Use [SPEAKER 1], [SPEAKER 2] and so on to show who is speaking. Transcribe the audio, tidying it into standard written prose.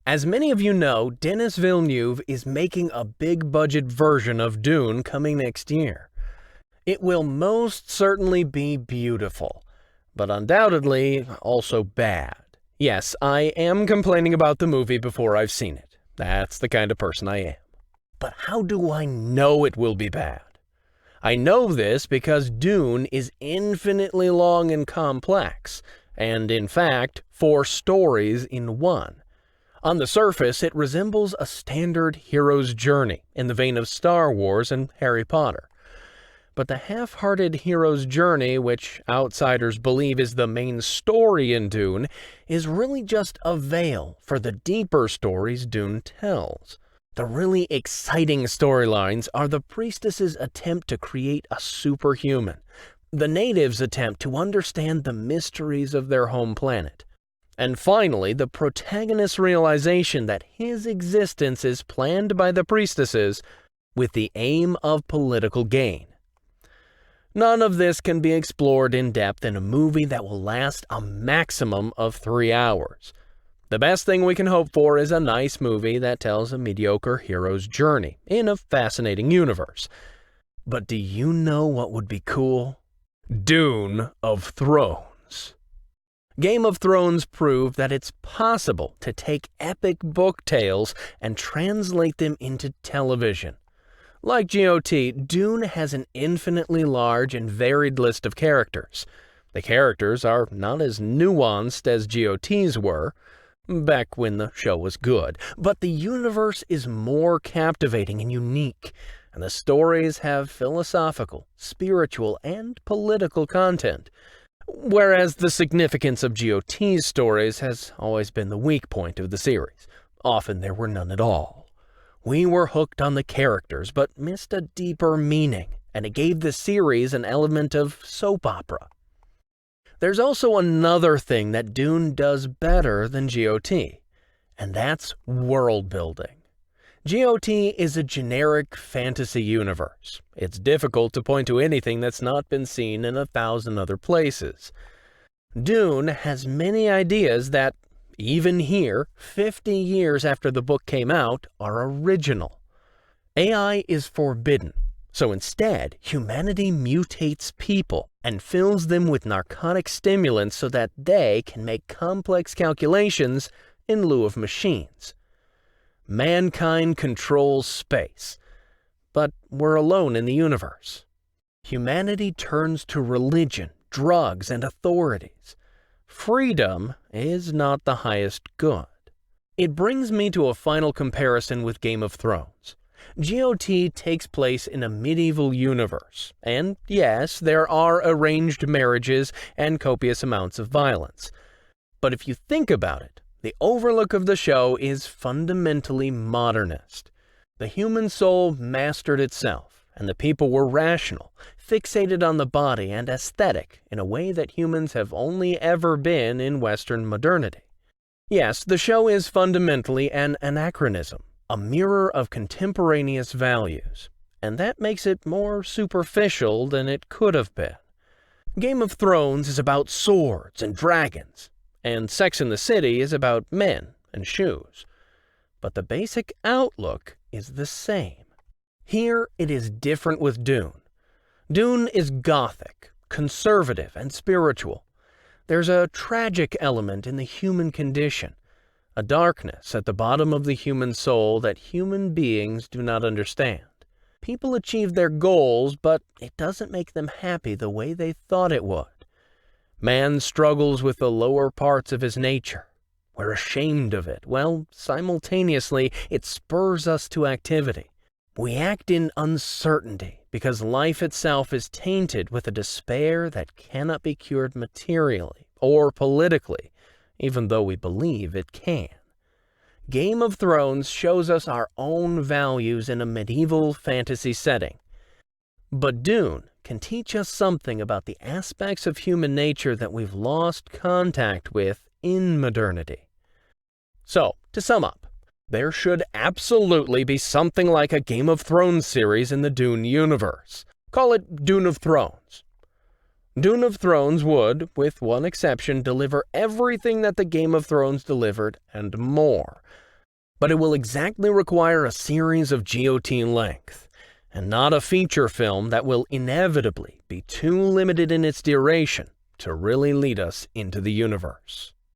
[SPEAKER 1] As many of you know, Denis Villeneuve is making a big-budget version of Dune coming next year. It will most certainly be beautiful, but undoubtedly also bad. Yes, I am complaining about the movie before I've seen it. That's the kind of person I am. But how do I know it will be bad? I know this because Dune is infinitely long and complex, and in fact, 4 stories in one. On the surface, it resembles a standard hero's journey in the vein of Star Wars and Harry Potter. But the half-hearted hero's journey, which outsiders believe is the main story in Dune, is really just a veil for the deeper stories Dune tells. The really exciting storylines are the priestess's attempt to create a superhuman, the natives' attempt to understand the mysteries of their home planet, and finally, the protagonist's realization that his existence is planned by the priestesses with the aim of political gain. None of this can be explored in depth in a movie that will last a maximum of 3 hours. The best thing we can hope for is a nice movie that tells a mediocre hero's journey in a fascinating universe. But do you know what would be cool? Dune of Thrones. Game of Thrones proved that it's possible to take epic book tales and translate them into television. Like GOT, Dune has an infinitely large and varied list of characters. The characters are not as nuanced as GOT's were, back when the show was good, but the universe is more captivating and unique, and the stories have philosophical, spiritual, and political content. Whereas the significance of GOT's stories has always been the weak point of the series. Often there were none at all. We were hooked on the characters, but missed a deeper meaning, and it gave the series an element of soap opera. There's also another thing that Dune does better than GOT, and that's world building. GOT is a generic fantasy universe. It's difficult to point to anything that's not been seen in 1,000 other places. Dune has many ideas that, even here, 50 years after the book came out, are original. AI is forbidden, so instead, humanity mutates people and fills them with narcotic stimulants so that they can make complex calculations in lieu of machines. Mankind controls space, but we're alone in the universe. Humanity turns to religion, drugs, and authorities. Freedom is not the highest good. It brings me to a final comparison with Game of Thrones. GOT takes place in a medieval universe, and yes, there are arranged marriages and copious amounts of violence. But if you think about it, the overlook of the show is fundamentally modernist. The human soul mastered itself, and the people were rational, fixated on the body and aesthetic in a way that humans have only ever been in Western modernity. Yes, the show is fundamentally an anachronism, a mirror of contemporaneous values, and that makes it more superficial than it could have been. Game of Thrones is about swords and dragons, and Sex and the City is about men and shoes. But the basic outlook is the same. Here it is different with Dune. Dune is gothic, conservative, and spiritual. There's a tragic element in the human condition, a darkness at the bottom of the human soul that human beings do not understand. People achieve their goals, but it doesn't make them happy the way they thought it would. Man struggles with the lower parts of his nature. We're ashamed of it. Well, simultaneously, it spurs us to activity. We act in uncertainty because life itself is tainted with a despair that cannot be cured materially or politically, even though we believe it can. Game of Thrones shows us our own values in a medieval fantasy setting. But Dune can teach us something about the aspects of human nature that we've lost contact with in modernity. So, to sum up, there should absolutely be something like a Game of Thrones series in the Dune universe. Call it Dune of Thrones. Dune of Thrones would, with one exception, deliver everything that the Game of Thrones delivered and more. But it will exactly require a series of GOT length, and not a feature film that will inevitably be too limited in its duration to really lead us into the universe.